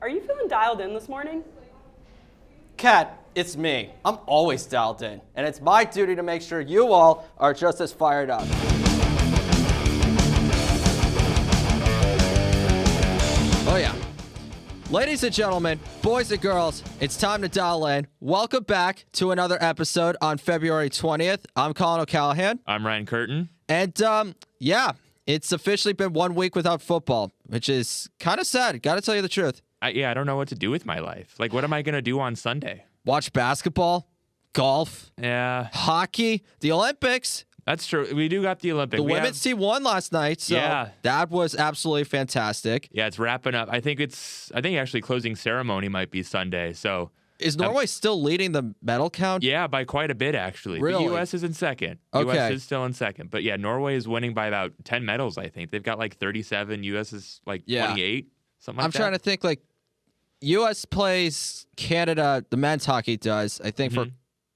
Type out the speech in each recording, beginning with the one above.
Are you feeling dialed in this morning? Kat, it's me. I'm always dialed in, and it's my duty to make sure you all are just as fired up. Oh yeah. Ladies and gentlemen, boys and girls, it's time to dial in. Welcome back to another episode on February 20th. I'm Collin O'Callahan. I'm Ryan Curtin. And yeah, it's officially been 1 week without football, which is kind of sad. Got to tell you the truth. I don't know what to do with my life. Like, what am I going to do on Sunday? Watch basketball, golf, Yeah. hockey, the Olympics. That's true. We do got the Olympics. The women's team won last night, so Yeah. that was absolutely fantastic. Yeah, it's wrapping up. I think actually closing ceremony might be Sunday. So Is Norway still leading the medal count? yeah, by quite a bit actually. Really? The U.S. is in second. Okay. U.S. is still in second. But yeah, Norway is winning by about 10 medals, I think. They've got like 37. U.S. is like 28, something like I'm that. trying to think, like, U.S. plays Canada, the men's hockey does, I think, for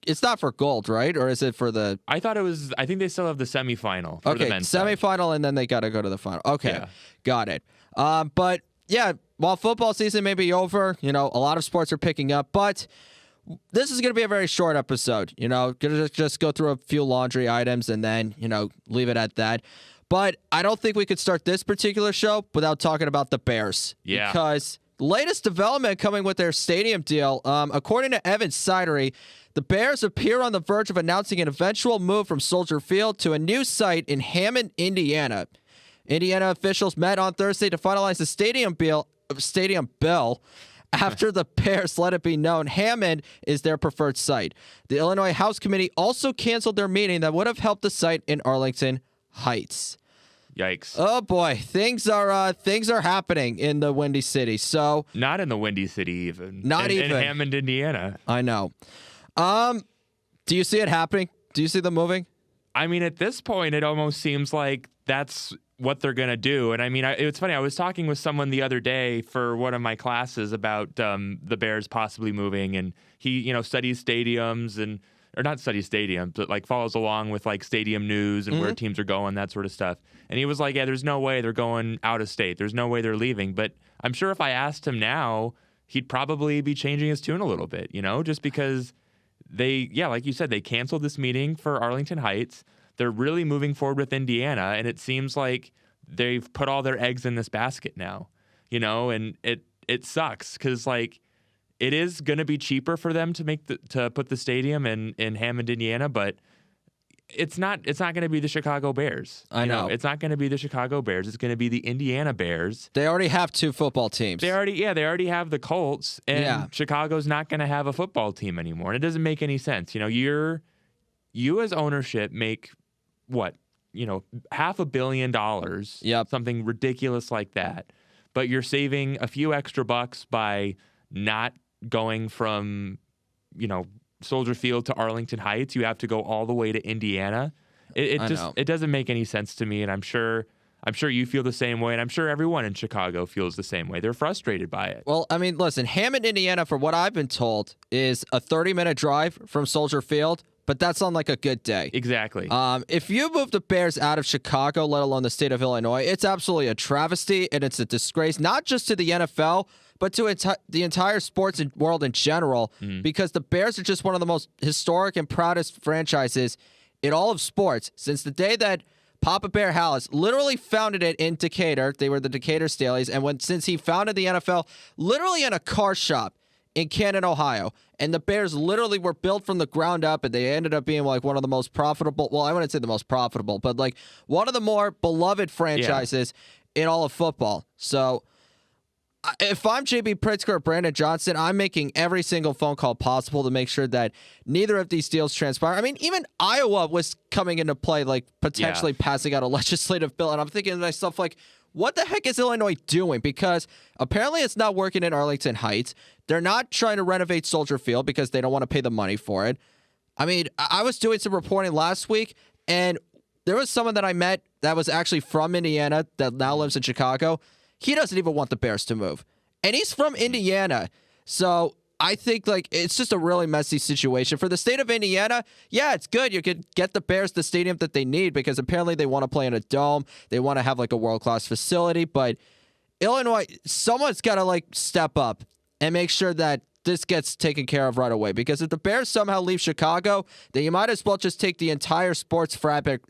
it's not for gold, right? Or is it for the... I think they still have the semifinal for the men's side. semifinal, and then they got to go to the final. Okay, Yeah. Got it. But, yeah, while football season may be over, a lot of sports are picking up, but this is going to be a very short episode, going to just go through a few laundry items and then, leave it at that. But I don't think we could start this particular show without talking about the Bears. Yeah. Because latest development coming with their stadium deal, according to Evan Sidery, the Bears appear on the verge of announcing an eventual move from Soldier Field to a new site in Hammond, Indiana. Indiana officials met on Thursday to finalize the stadium bill after the Bears let it be known Hammond is their preferred site. The Illinois House Committee also canceled their meeting that would have helped the site in Arlington Heights. Yikes. Oh boy, things are happening in the Windy City. So Not in the Windy City even. Not in even. Hammond, Indiana. I know. Do you see it happening? Do you see them moving? I mean, at this point, it almost seems like that's what they're going to do. And I mean, it's funny. I was talking with someone the other day for one of my classes about the Bears possibly moving. And he, studies stadiums or not studies stadiums, but like follows along with like stadium news and where teams are going, that sort of stuff. And he was like, yeah, there's no way they're going out of state. There's no way they're leaving. But I'm sure if I asked him now, he'd probably be changing his tune a little bit, just because like you said, they canceled this meeting for Arlington Heights. They're really moving forward with Indiana, and it seems like they've put all their eggs in this basket now, and it sucks because like it is going to be cheaper for them to put the stadium in Hammond, Indiana, but it's not going to be the Chicago Bears. I know. It's not going to be the Chicago Bears. It's going to be the Indiana Bears. They already have two football teams. They already have the Colts, and Chicago's not going to have a football team anymore. And it doesn't make any sense. You as ownership make what? $500 million. Yep. Something ridiculous like that. But you're saving a few extra bucks by not going from, Soldier Field to Arlington Heights. You have to go all the way to Indiana. It doesn't make any sense to me, and I'm sure you feel the same way, and I'm sure everyone in Chicago feels the same way. They're frustrated by it. Well, I mean, listen, Hammond, Indiana, from what I've been told, is a 30-minute drive from Soldier Field, but that's on like a good day. Exactly. If you move the Bears out of Chicago, let alone the state of Illinois, it's absolutely a travesty, and it's a disgrace, not just to the NFL, but to the entire sports world in general, because the Bears are just one of the most historic and proudest franchises in all of sports. Since the day that Papa Bear Hallis literally founded it in Decatur, they were the Decatur Staleys, and since he founded the NFL, literally in a car shop in Canton, Ohio, and the Bears literally were built from the ground up, and they ended up being like one of the most profitable, well, I wouldn't say the most profitable, but like one of the more beloved franchises in all of football. So if I'm JB Pritzker or Brandon Johnson, I'm making every single phone call possible to make sure that neither of these deals transpire. I mean, even Iowa was coming into play, like potentially passing out a legislative bill. And I'm thinking to myself, like, what the heck is Illinois doing? Because apparently it's not working in Arlington Heights. They're not trying to renovate Soldier Field because they don't want to pay the money for it. I mean, I was doing some reporting last week, and there was someone that I met that was actually from Indiana that now lives in Chicago. He doesn't even want the Bears to move. And he's from Indiana. So I think like it's just a really messy situation. For the state of Indiana, yeah, it's good. You could get the Bears the stadium that they need because apparently they want to play in a dome. They want to have like a world-class facility. But Illinois, someone's got to like step up and make sure that this gets taken care of right away. Because if the Bears somehow leave Chicago, then you might as well just take the entire sports fabric,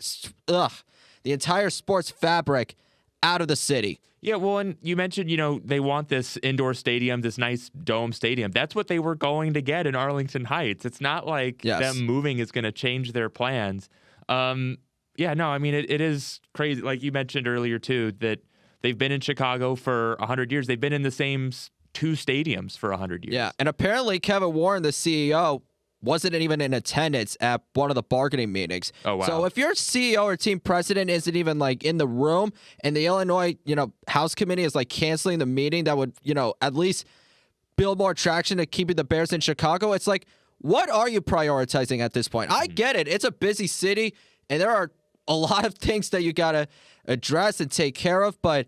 out of the city. Yeah, well, and you mentioned, they want this indoor stadium, this nice dome stadium. That's what they were going to get in Arlington Heights. It's not like them moving is going to change their plans. It is crazy. Like you mentioned earlier, too, that they've been in Chicago for 100 years. They've been in the same two stadiums for 100 years. Yeah, and apparently Kevin Warren, the CEO, wasn't even in attendance at one of the bargaining meetings. Oh, wow. So if your CEO or team president isn't even like in the room and the Illinois, House committee is like canceling the meeting that would, at least build more traction to keeping the Bears in Chicago, it's like, what are you prioritizing at this point? I get it. It's a busy city and there are a lot of things that you got to address and take care of, but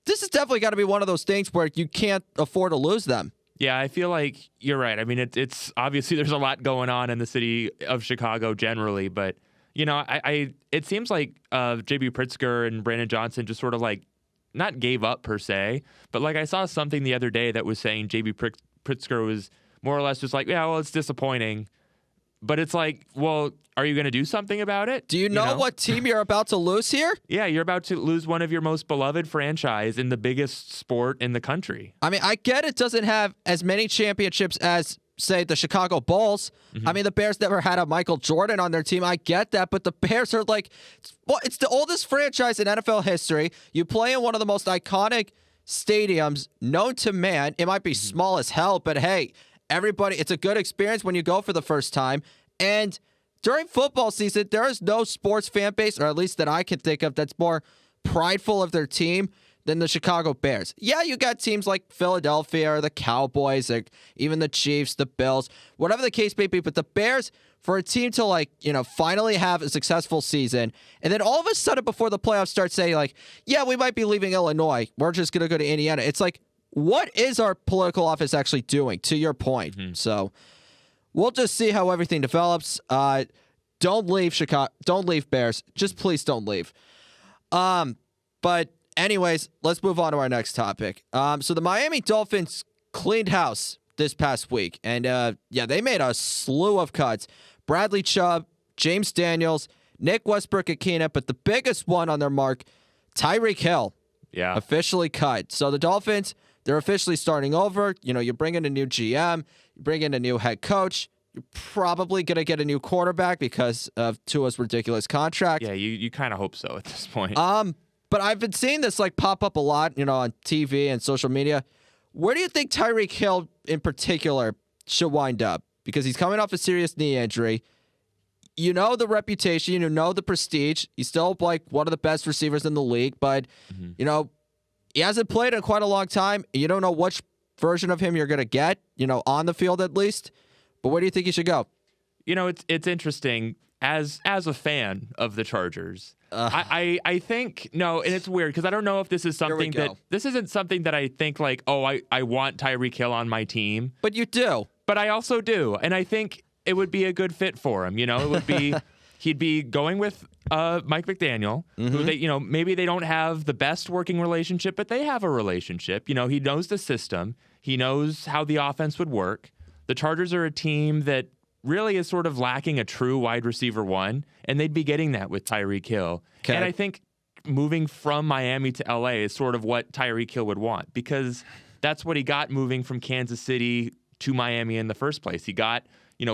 this has definitely got to be one of those things where you can't afford to lose them. Yeah, I feel like you're right. I mean, it's obviously there's a lot going on in the city of Chicago generally, but it seems like J.B. Pritzker and Brandon Johnson just sort of like not gave up per se, but like I saw something the other day that was saying J.B. Pritzker was more or less just like, yeah, well, it's disappointing. But it's like, well, are you going to do something about it? Do you know what team you're about to lose here? Yeah, you're about to lose one of your most beloved franchise in the biggest sport in the country. I mean, I get it doesn't have as many championships as, say, the Chicago Bulls. Mm-hmm. I mean, the Bears never had a Michael Jordan on their team. I get that, but the Bears are like, well, it's the oldest franchise in NFL history. You play in one of the most iconic stadiums known to man. It might be small as hell, but hey, everybody, it's a good experience when you go for the first time. And during football season, there is no sports fan base, or at least that I can think of, that's more prideful of their team than the Chicago Bears. Yeah, you got teams like Philadelphia or the Cowboys, or even the Chiefs, the Bills, whatever the case may be. But the Bears, for a team to finally have a successful season, and then all of a sudden before the playoffs start saying like, yeah, we might be leaving Illinois, we're just going to go to Indiana. It's like, what is our political office actually doing, to your point? Mm-hmm. So we'll just see how everything develops. Don't leave Chicago. Don't leave Bears. Just please don't leave. But anyways, let's move on to our next topic. So the Miami Dolphins cleaned house this past week. And they made a slew of cuts. Bradley Chubb, James Daniels, Nick Westbrook-Ikhine, but the biggest one on their mark, Tyreek Hill. Yeah. Officially cut. So the Dolphins, they're officially starting over. You bring in a new GM, you bring in a new head coach. You're probably going to get a new quarterback because of Tua's ridiculous contract. Yeah, you kind of hope so at this point. But I've been seeing this pop up a lot, on TV and social media. Where do you think Tyreek Hill in particular should wind up? Because he's coming off a serious knee injury. You know the reputation, you know the prestige. He's still one of the best receivers in the league, but he hasn't played in quite a long time. You don't know which version of him you're going to get, on the field at least. But where do you think he should go? It's interesting as a fan of the Chargers. I think no, and it's weird because I don't know if this is something this isn't something that I think I want Tyreek Hill on my team. But you do. But I also do, and I think it would be a good fit for him. It would be he'd be going with Mike McDaniel, who they maybe they don't have the best working relationship, but they have a relationship. He knows the system, he knows how the offense would work. The Chargers are a team that really is sort of lacking a true wide receiver one, and they'd be getting that with Tyreek Hill. Okay. And I think moving from Miami to LA is sort of what Tyreek Hill would want, because that's what he got moving from Kansas City to Miami in the first place. He got,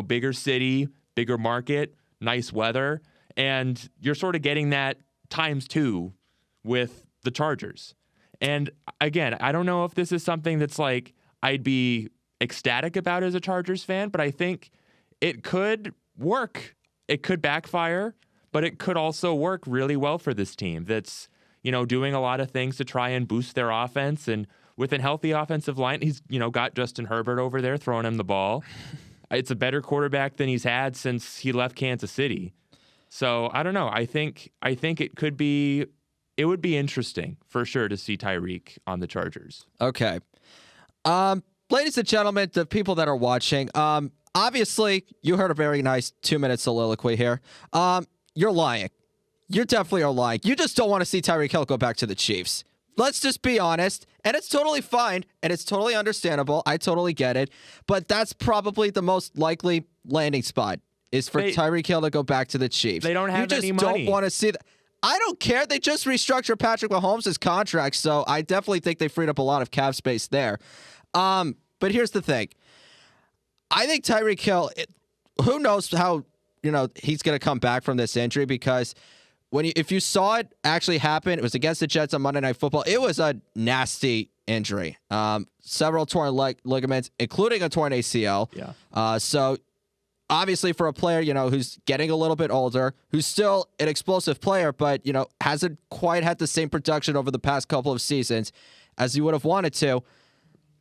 bigger city, bigger market, nice weather, and you're sort of getting that ×2 with the Chargers. And again, I don't know if this is something that's I'd be ecstatic about as a Chargers fan, but I think it could work. It could backfire, but it could also work really well for this team that's, doing a lot of things to try and boost their offense. And with a healthy offensive line, he's, got Justin Herbert over there throwing him the ball. It's a better quarterback than he's had since he left Kansas City. So I don't know. I think it would be interesting for sure to see Tyreek on the Chargers. Okay. Ladies and gentlemen, the people that are watching, obviously you heard a very nice 2-minute soliloquy here. You're lying. You definitely are lying. You just don't want to see Tyreek Hill go back to the Chiefs. let's just be honest, and it's totally fine, and it's totally understandable. I totally get it, but that's probably the most likely landing spot is for Tyreek Hill to go back to the Chiefs. They don't have any money. You just don't want to see that. I don't care. They just restructured Patrick Mahomes' contract, so I definitely think they freed up a lot of cap space there. But here's the thing. I think Tyreek Hill, who knows how he's going to come back from this injury, because if you saw it actually happen, it was against the Jets on Monday Night Football. It was a nasty injury. Several torn ligaments, including a torn ACL. Yeah. So obviously for a player, who's getting a little bit older, who's still an explosive player, but, hasn't quite had the same production over the past couple of seasons as he would have wanted to.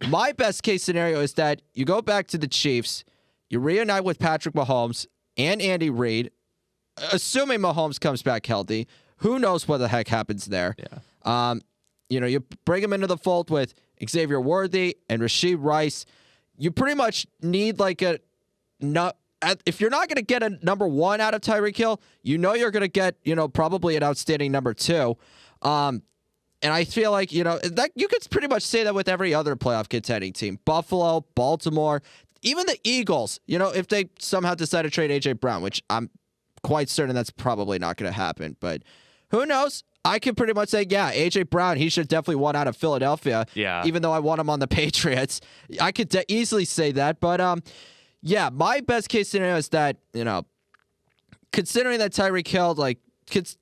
My best case scenario is that you go back to the Chiefs, you reunite with Patrick Mahomes and Andy Reid, assuming Mahomes comes back healthy. Who knows what the heck happens there? Yeah. You bring him into the fold with Xavier Worthy and Rashee Rice. You pretty much need if you're not going to get a number one out of Tyreek Hill, you're going to get, probably an outstanding number two. And I feel like, that you could pretty much say that with every other playoff contending team. Buffalo, Baltimore, even the Eagles, if they somehow decide to trade A.J. Brown, which I'm quite certain that's probably not going to happen. But who knows? I can pretty much say, yeah, A.J. Brown, he should definitely want out of Philadelphia. Yeah. Even though I want him on the Patriots. I could easily say that. But, yeah, my best case scenario is that, considering that Tyreek Hill,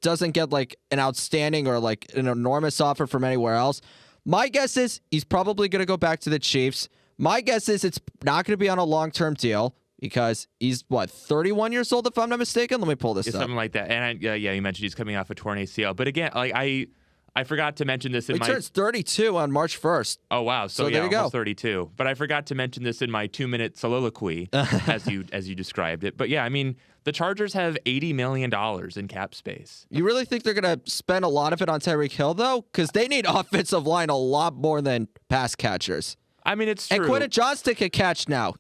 doesn't get, an outstanding or, an enormous offer from anywhere else, my guess is he's probably going to go back to the Chiefs. My guess is it's not going to be on a long-term deal because he's, 31 years old, if I'm not mistaken? Let me pull this up. Something like that. And, you mentioned he's coming off a torn ACL. But, again, I forgot to mention this in He turns 32 on March 1st. Oh, wow. So there you go. Almost 32. But I forgot to mention this in my 2-minute soliloquy, as you described it. But, yeah, the Chargers have $80 million in cap space. You really think they're going to spend a lot of it on Tyreek Hill, though? Because they need offensive line a lot more than pass catchers. It's true. And Quentin Johnston can catch now.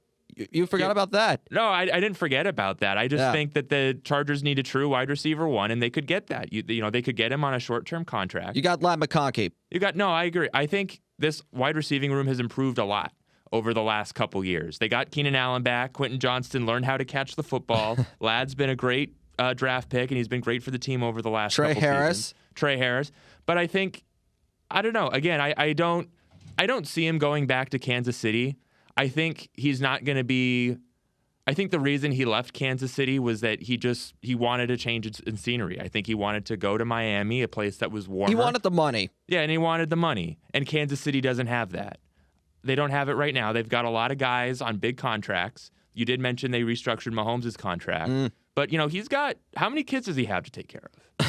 You forgot about that. No, I didn't forget about that. I just think that the Chargers need a true wide receiver one, and they could get that. They could get him on a short-term contract. You got Lat McConkey. No, I agree. I think this wide receiving room has improved a lot over the last couple years. They got Keenan Allen back. Quentin Johnston learned how to catch the football. Lad's been a great draft pick, and he's been great for the team over the last couple seasons. Trey Harris. But I think, I don't know. Again, I don't see him going back to Kansas City. I think he's not going to be. I think the reason he left Kansas City was that he wanted a change in scenery. I think he wanted to go to Miami, a place that was warmer. He wanted the money. Yeah, and he wanted the money. And Kansas City doesn't have that. They don't have it right now. They've got a lot of guys on big contracts. You did mention they restructured Mahomes' contract. But, he's got, how many kids does he have to take care of?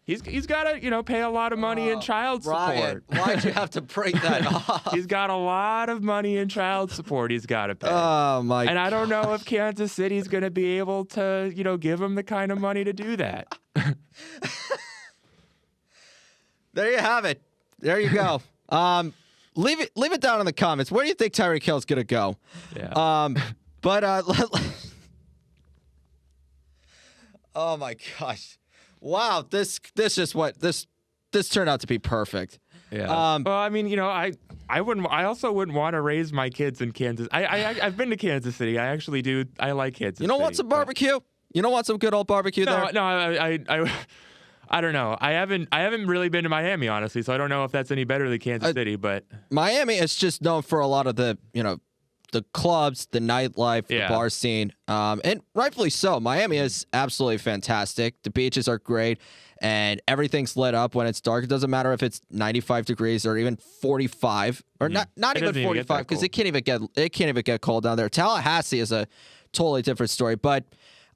He's got to, pay a lot of money in child support. Ryan, why'd you have to break that off? He's got a lot of money in child support he's got to pay. Oh, my God. And I don't know if Kansas City's going to be able to, give him the kind of money to do that. There you have it. There you go. Leave it down in the comments. Where do you think Tyreek Hill's going to go? Yeah. Oh, my gosh. Wow, this turned out to be perfect. Yeah. Well, I also wouldn't want to raise my kids in Kansas. I've been to Kansas City. I actually do. I like Kansas City. You don't want some barbecue? You don't want some good old barbecue there? No, I don't know. I haven't really been to Miami, honestly, so I don't know if that's any better than Kansas City. But Miami is just known for a lot of the the clubs, the nightlife, the bar scene, and rightfully so. Miami is absolutely fantastic. The beaches are great, and everything's lit up when it's dark. It doesn't matter if it's 95 degrees or even 45, or not even 45, because it can't even get cold down there. Tallahassee is a totally different story, but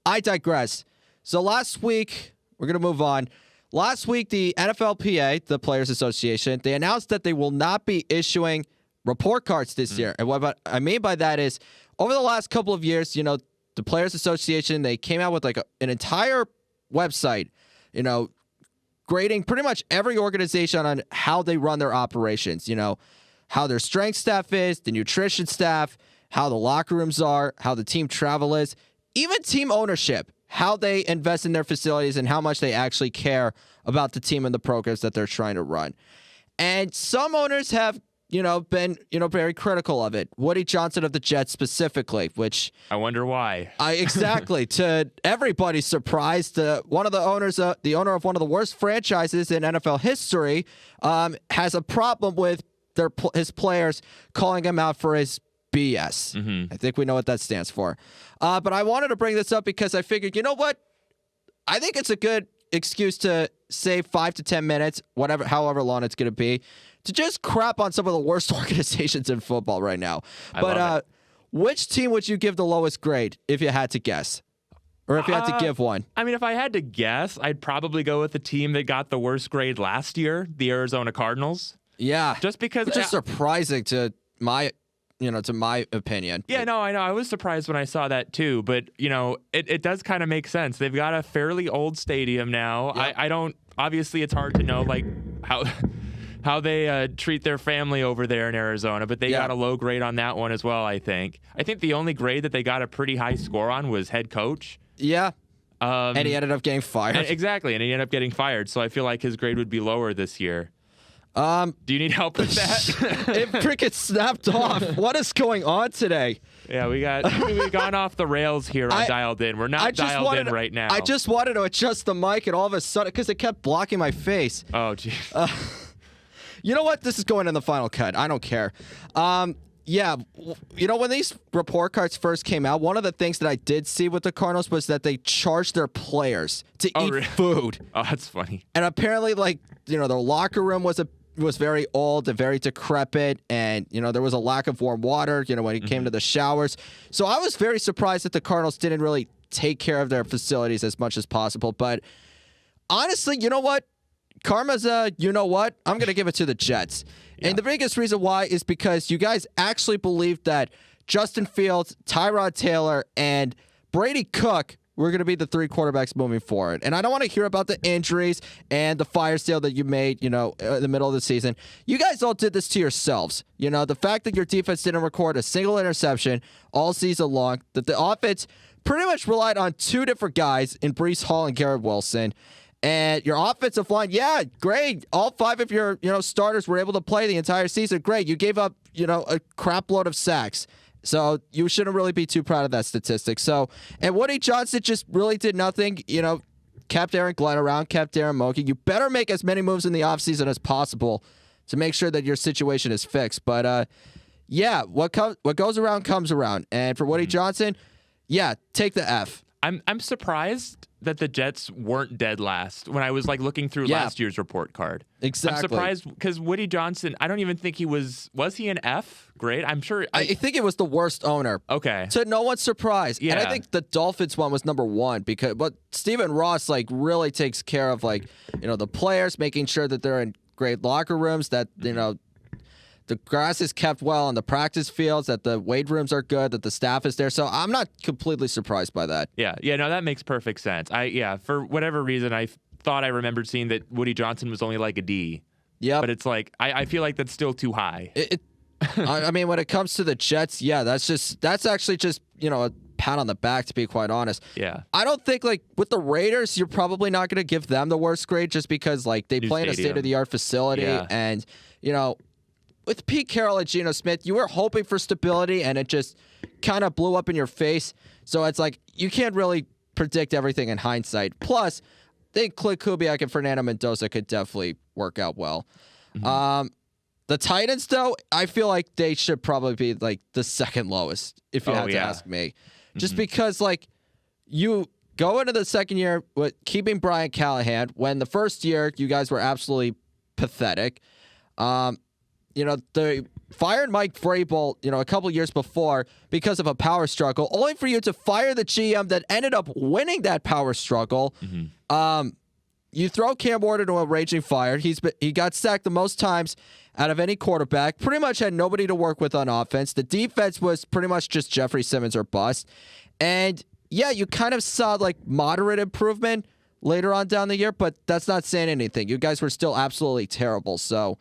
I digress. So last week, we're gonna move on. Last week, the NFLPA, the Players Association, they announced that they will not be issuing report cards this year. And what I mean by that is, over the last couple of years, the Players Association, they came out with an entire website, grading pretty much every organization on how they run their operations, how their strength staff is, the nutrition staff, how the locker rooms are, how the team travel is, even team ownership, how they invest in their facilities and how much they actually care about the team and the programs that they're trying to run. And some owners have, been, very critical of it. Woody Johnson of the Jets specifically, which I wonder why. Exactly. To everybody's surprise, one of the owners, the owner of one of the worst franchises in NFL history, has a problem with his players calling him out for his BS. I think we know what that stands for. But I wanted to bring this up because I figured, you know what? I think it's a good excuse to save 5 to 10 minutes, however long it's going to be, to just crap on some of the worst organizations in football right now. But which team would you give the lowest grade if you had to guess? Or if you had to give one? I mean, if I had to guess, I'd probably go with the team that got the worst grade last year, the Arizona Cardinals. Yeah. Just because... Which is surprising to my opinion. Yeah, no, I know. I was surprised when I saw that too, but it does kind of make sense. They've got a fairly old stadium now. Yep. I don't. Obviously, it's hard to know how they treat their family over there in Arizona, but they got a low grade on that one as well. I think the only grade that they got a pretty high score on was head coach. Yeah. And he ended up getting fired. Exactly, and he ended up getting fired. So I feel like his grade would be lower this year. Do you need help with that? It freaking snapped off. What is going on today? Yeah, we've gone off the rails here on Dialed In. We're not dialed in right now. I just wanted to adjust the mic, and all of a sudden, because it kept blocking my face. Oh, geez. You know what? This is going in the final cut. I don't care. Yeah, when these report cards first came out, one of the things that I did see with the Cardinals was that they charged their players to eat food. Oh, that's funny. And apparently, their locker room was very old and very decrepit, and there was a lack of warm water when it came to the showers. So I was very surprised that the Cardinals didn't really take care of their facilities as much as possible. But honestly, you know what? Karma's I'm going to give it to the Jets. Yeah. And the biggest reason why is because you guys actually believed that Justin Fields, Tyrod Taylor, and Brady Cook were going to be the 3 quarterbacks moving forward. And I don't want to hear about the injuries and the fire sale that you made, in the middle of the season. You guys all did this to yourselves. The fact that your defense didn't record a single interception all season long, that the offense pretty much relied on 2 different guys in Breece Hall and Garrett Wilson. And your offensive line, yeah, great. All 5 of your, starters were able to play the entire season. Great. You gave up, a crap load of sacks. So you shouldn't really be too proud of that statistic. So, and Woody Johnson just really did nothing, kept Aaron Glenn around, kept Darren Monkey. You better make as many moves in the offseason as possible to make sure that your situation is fixed. But, yeah, what goes around comes around. And for Woody Johnson, yeah, take the F. I'm surprised that the Jets weren't dead last when I was looking through last year's report card. Exactly. I'm surprised because Woody Johnson, I don't even think he was he an F grade? I'm sure. I think it was the worst owner. Okay. To no one's surprise. Yeah. And I think the Dolphins one was number 1 but Stephen Ross really takes care of the players, making sure that they're in great locker rooms, that, the grass is kept well on the practice fields, that the weight rooms are good, that the staff is there. So I'm not completely surprised by that. Yeah, no, that makes perfect sense. For whatever reason, I thought I remembered seeing that Woody Johnson was only a D. Yeah. But it's I feel like that's still too high. I mean, when it comes to the Jets, yeah, that's actually just, a pat on the back, to be quite honest. Yeah. I don't think, with the Raiders, you're probably not going to give them the worst grade just because, they play in a state-of-the-art facility. Yeah. And, with Pete Carroll and Geno Smith, you were hoping for stability, and it just kind of blew up in your face. So it's you can't really predict everything in hindsight. Plus, I think Clint Kubiak and Fernando Mendoza could definitely work out well. Mm-hmm. The Titans, though, I feel like they should probably be the second lowest, if you had to ask me. Just because you go into the second year with keeping Brian Callahan, when the first year you guys were absolutely pathetic. They fired Mike Vrabel, a couple years before because of a power struggle, only for you to fire the GM that ended up winning that power struggle. Mm-hmm. You throw Cam Ward into a raging fire. He got sacked the most times out of any quarterback. Pretty much had nobody to work with on offense. The defense was pretty much just Jeffrey Simmons or bust. And yeah, you kind of saw moderate improvement later on down the year, but that's not saying anything. You guys were still absolutely terrible. So,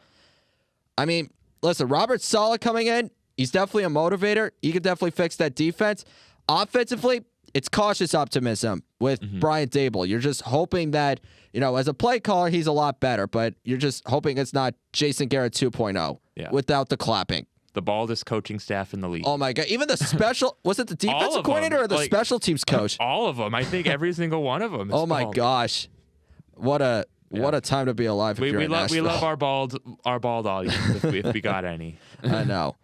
I mean, listen, Robert Saleh coming in, he's definitely a motivator. He could definitely fix that defense. Offensively, it's cautious optimism. with Brian Dable. You're just hoping that, as a play caller, he's a lot better, but you're just hoping it's not Jason Garrett 2.0 without the clapping. The baldest coaching staff in the league. Oh, my God. Even the special – was it the defensive coordinator or the special teams coach? All of them. I think every single one of them. Oh, my gosh. What a time to be alive. We love our bald audience if we got any. I know.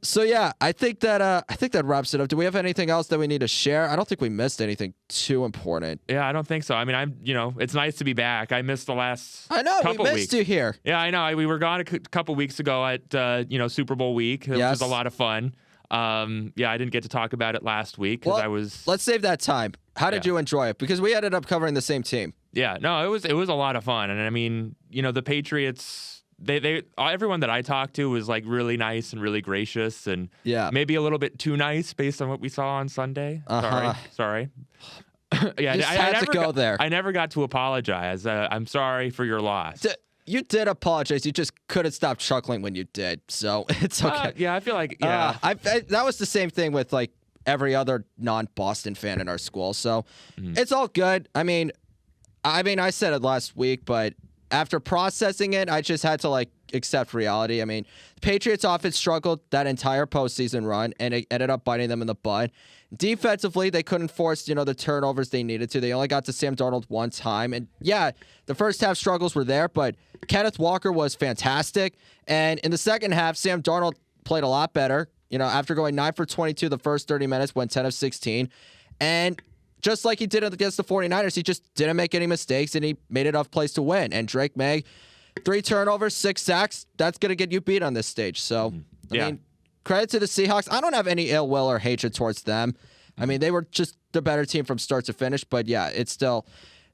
So yeah, I think that wraps it up. Do we have anything else that we need to share? I don't think we missed anything too important. Yeah, I don't think so. I mean, it's nice to be back. I missed the last couple we missed you here. Yeah, I know. We were gone a couple weeks ago at Super Bowl week. It was a lot of fun. I didn't get to talk about it last week because I was. Let's save that time. How did you enjoy it? Because we ended up covering the same team. Yeah, no, it was a lot of fun, and I mean, the Patriots. They everyone that I talked to was like really nice and really gracious, and maybe a little bit too nice based on what we saw on Sunday. Sorry. I had to go there. I never got to apologize. I'm sorry for your loss. You did apologize. You just couldn't stop chuckling when you did, so it's okay. I feel like that was the same thing with like every other non-Boston fan in our school. So it's all good. I mean, I said it last week, but after processing it, I just had to accept reality. I mean, the Patriots offense struggled that entire postseason run, and it ended up biting them in the butt. Defensively, they couldn't force, the turnovers they needed to. They only got to Sam Darnold one time. And yeah, the first half struggles were there, but Kenneth Walker was fantastic. And in the second half, Sam Darnold played a lot better. After going 9 for 22 the first 30 minutes, went 10 of 16. And just like he did against the 49ers, he just didn't make any mistakes, and he made enough plays to win. And Drake May, 3 turnovers, 6 sacks, that's going to get you beat on this stage. So, I mean, credit to the Seahawks. I don't have any ill will or hatred towards them. I mean, they were just the better team from start to finish, but yeah, it still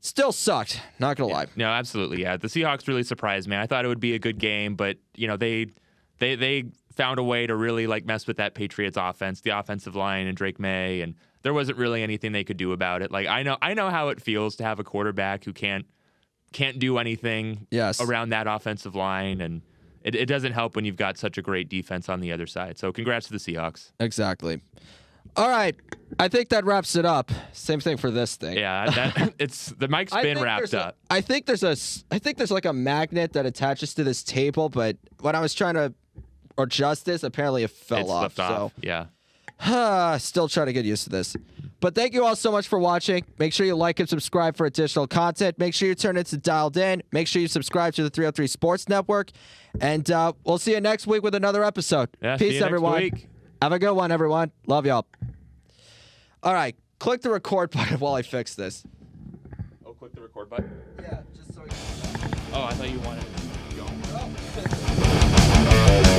sucked. Not going to lie. No, absolutely, yeah. The Seahawks really surprised me. I thought it would be a good game, but, they found a way to really mess with that Patriots offense, the offensive line and Drake May, and there wasn't really anything they could do about it. I know how it feels to have a quarterback who can't do anything around that offensive line, and it doesn't help when you've got such a great defense on the other side. So congrats to the Seahawks. Exactly. All right, I think that wraps it up. Same thing for this thing. Yeah, it's the mic's been wrapped up. I think there's a magnet that attaches to this table, but when I was trying to adjust this, apparently it fell off. So yeah. Still trying to get used to this. But thank you all so much for watching. Make sure you like and subscribe for additional content. Make sure you turn into Dialed In. Make sure you subscribe to the 303 Sports Network. And we'll see you next week with another episode. Yeah, Peace, everyone. Have a good one, everyone. Love y'all. All right. Click the record button while I fix this. Oh, click the record button? Yeah, just so we can... Oh, I thought you wanted to go. Oh.